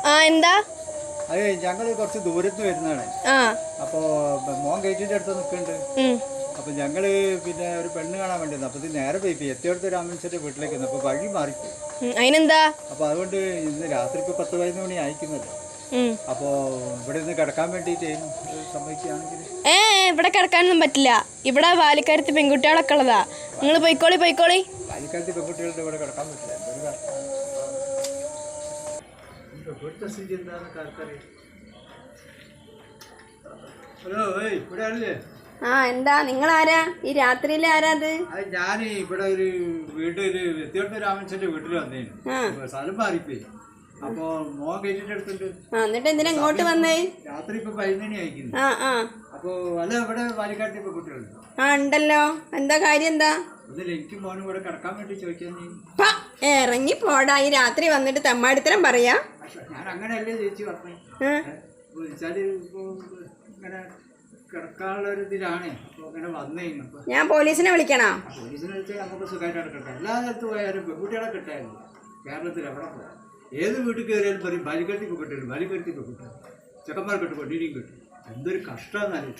ആ എന്താ? അതെ ഞങ്ങള് കുറച്ച് ദൂരത്ത് വരുന്നതാണ്. അപ്പോ മോൻ ഗേറ്റിന്റെ അടുത്ത് നിൽക്കുന്നുണ്ട്. അപ്പൊ ഞങ്ങള് പിന്നെ ഒരു പെണ്ണ് കാണാൻ വേണ്ടി അപ്പൊ ഇത് നേരെ പോയി എത്തിയടുത്ത് രാമൻസിന്റെ വീട്ടിലേക്ക് അപ്പൊ വഴി മാറിപ്പോയി. അതിനെന്താ? അപ്പൊ അതുകൊണ്ട് ഇന്ന് രാത്രി ഇപ്പൊ 10-11 മണി അയക്കുന്നല്ലോ. അപ്പോ ഇവിടെ നിന്ന് കിടക്കാൻ വേണ്ടിട്ട് സമ്മതിക്കുകയാണെങ്കിൽ ഇവിടെ കിടക്കാനൊന്നും പറ്റില്ല. ഇവിടെ ബാലിക്കാരത്ത് പെൺകുട്ടികളൊക്കെ ഉള്ളതാ. നിങ്ങൾ പോയിക്കോളി. ബാലിക്കാരത്ത് പെൺകുട്ടികളുടെ ഇവിടെ കിടക്കാൻ പറ്റില്ല. ഹലോ ഇവിടെ ആണല്ലേ? എന്താ നിങ്ങൾ ആരാ? ഈ രാത്രിയിലെ ആരാ അത്? ഞാൻ ഇവിടെ ഒരു വീട്ടില് എത്തിയോട്ട് രാമൻസിന്റെ വീട്ടിൽ വന്നേനു. സ്ഥലം മാറിപ്പോയി. അപ്പൊ മോൻ ഗേറ്റിന്റെ അടുത്തുണ്ട്. എന്നിട്ട് എന്തിനാ ഇങ്ങോട്ട് വന്നേ? രാത്രി ഇപ്പൊ 11 മണി അയക്കുന്നു. അപ്പൊ അല്ല ഇവിടെ ബാലിക്കാട്ടിൽ ഇപ്പൊ കുട്ടികളുണ്ട്. ഉണ്ടല്ലോ. എന്താ കാര്യം? എന്താ? എനിക്കും മോനും ഇവിടെ കിടക്കാൻ വേണ്ടി ചോദിക്കാൻ. ഇറങ്ങി പോടാ. ഈ രാത്രി വന്നിട്ട് തെമ്മാടിത്തരം പറയാ. ഞാൻ അങ്ങനെയല്ലേ ചേച്ചി പറഞ്ഞു. വെച്ചാല് ഇപ്പൊ ഇങ്ങനെ കിടക്കാനുള്ള ഒരു ഇതിലാണ്. അപ്പൊ അങ്ങനെ വന്നേ. ഞാൻ പോലീസിനെ വിളിക്കണോ? പോലീസിനെ വിളിച്ചാൽ നമുക്ക് സുഖമായിട്ട് കിടക്കട്ടെ. എല്ലാ സ്ഥലത്ത് പോയാലും പെൺകുട്ടികളെ കിട്ടായിരുന്നു. കേരളത്തിൽ എവിടെ പോകാം? ഏത് വീട്ടിൽ കയറിയാലും പറയും ബാലിക്കാട്ടി പെൺകുട്ടികൾ, ബാലിക്കാട്ടി പെൺകുട്ടികൾ. ചെക്കന്മാർ കിട്ടും, പെണ്ണിനെയും കിട്ടും. എന്തൊരു കഷ്ടമെന്നാലും.